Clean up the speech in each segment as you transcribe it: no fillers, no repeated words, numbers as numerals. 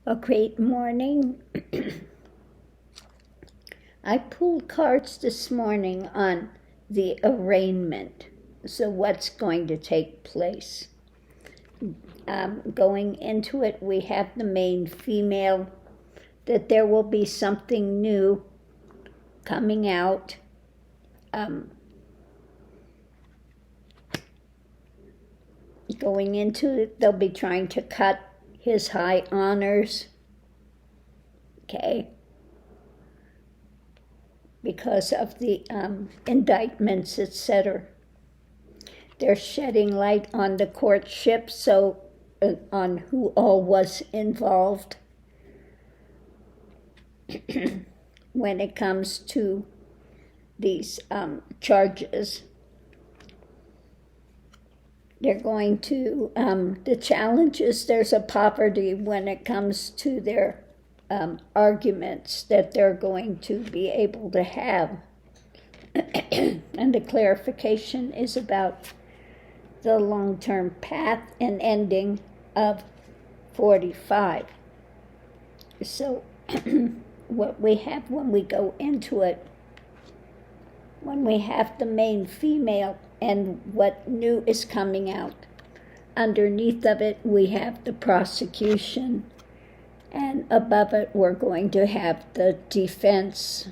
A great morning. I pulled cards this morning on the arraignment. So what's going to take place? Going into it, we have the main female, that there will be something new coming out. Going into it, they'll be trying to cut his high honors, okay, because of the indictments, etc. They're shedding light on the courtship, so on who all was involved when it comes to these charges. They're going to, the challenges, there's a poverty when it comes to their arguments that they're going to be able to have. And the clarification is about the long-term path and ending of 45. So what we have when we go into it, when we have the main female and what new is coming out, underneath of it we have the prosecution, and above it we're going to have the defense.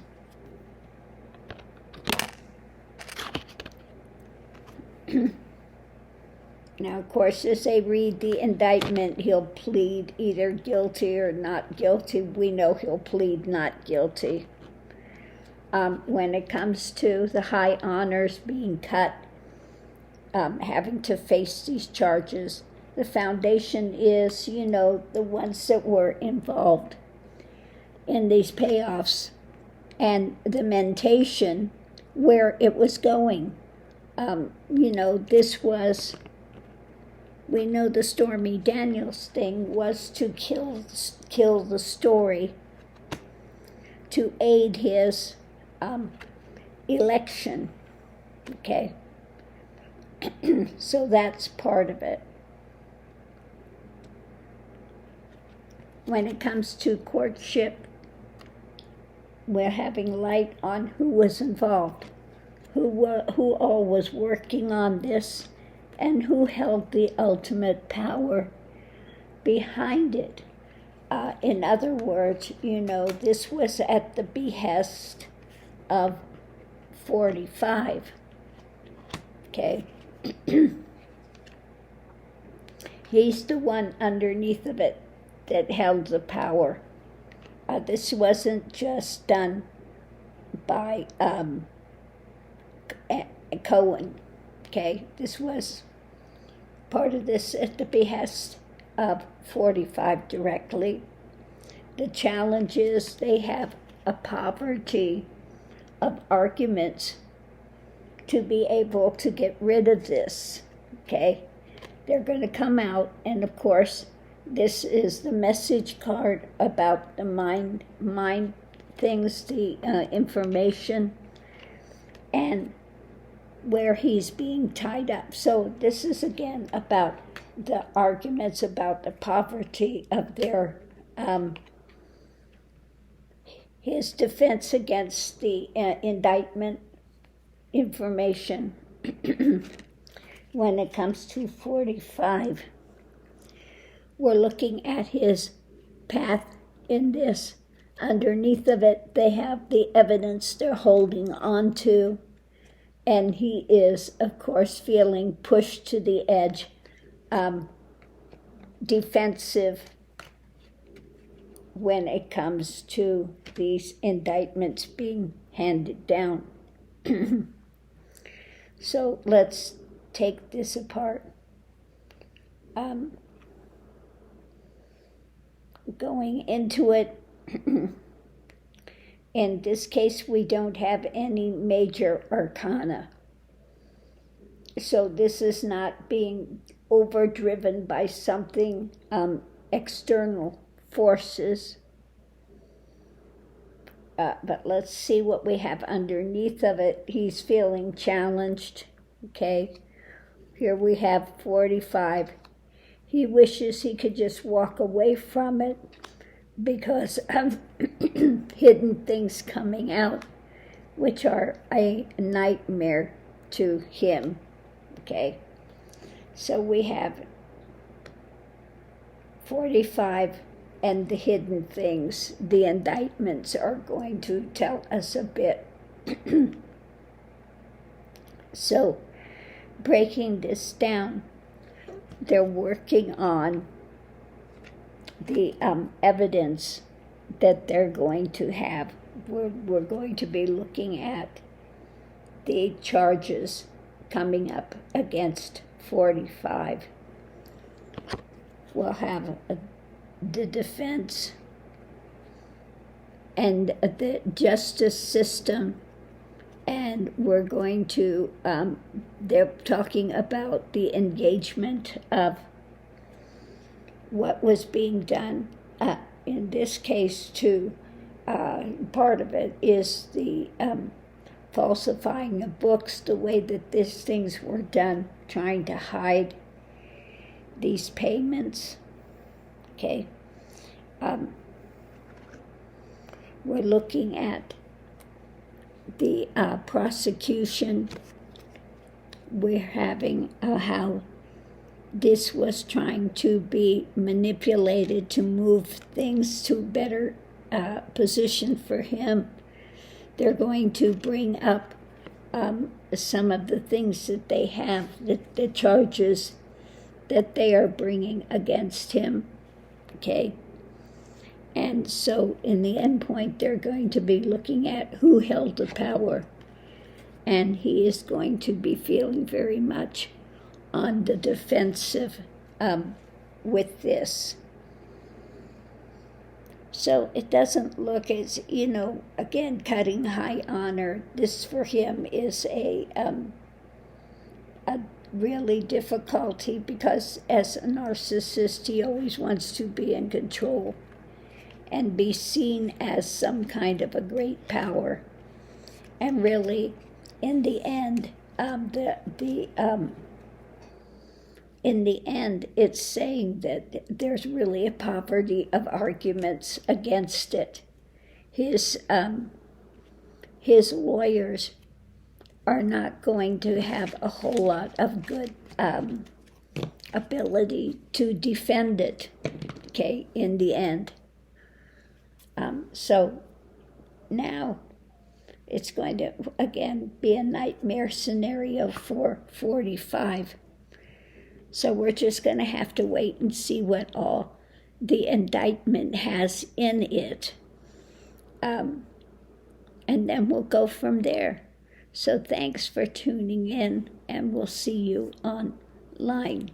Now, of course, as they read the indictment, he'll plead either guilty or not guilty. We know he'll plead not guilty. When it comes to the high honors being cut, having to face these charges, the foundation is, the ones that were involved in these payoffs and the mentation, where it was going. This was, we know the Stormy Daniels thing was to kill the story, to aid his election, okay? So that's part of it. When it comes to courtship, we're having light on who was involved, who all was working on this, and who held the ultimate power behind it. In other words, this was at the behest of 45, okay? He's the one underneath of it that held the power. This wasn't just done by Cohen, okay? This was part of this at the behest of 45 directly. The challenge is they have a poverty of arguments to be able to get rid of this, okay? They're going to come out, and of course, this is the message card about the mind things, the information, and where he's being tied up. So this is again about the arguments about the poverty of their his defense against the indictment information. When it comes to 45, we're looking at his path in this. Underneath of it, they have the evidence they're holding on to, and he is, of course, feeling pushed to the edge, defensive when it comes to these indictments being handed down. So let's take this apart. Going into it, in this case, we don't have any major arcana. So this is not being overdriven by something external forces. But let's see what we have underneath of it. He's feeling challenged, okay? Here we have 45. He wishes he could just walk away from it, because of hidden things coming out, which are a nightmare to him. Okay, so we have 45 and the hidden things. The indictments are going to tell us a bit. So, breaking this down, they're working on the evidence that they're going to have. We're going to be looking at the charges coming up against 45. We'll have the defense and the justice system, and we're going to, they're talking about the engagement of what was being done. In this case, too, part of it is the falsifying of books, the way that these things were done, trying to hide these payments. Okay. We're looking at the prosecution. We're having how this was trying to be manipulated to move things to a better position for him. They're going to bring up some of the things that they have, the charges that they are bringing against him. Okay. And so in the end point, they're going to be looking at who held the power. And he is going to be feeling very much on the defensive with this. So it doesn't look as, again, cutting high honor. This for him is a really difficulty, because as a narcissist, he always wants to be in control and be seen as some kind of a great power. And really, in the end, in the end, it's saying that there's really a poverty of arguments against it. His lawyers are not going to have a whole lot of good ability to defend it, okay, in the end. So now it's going to, again, be a nightmare scenario for 45. So we're just going to have to wait and see what all the indictment has in it. And then we'll go from there. So thanks for tuning in, and we'll see you online.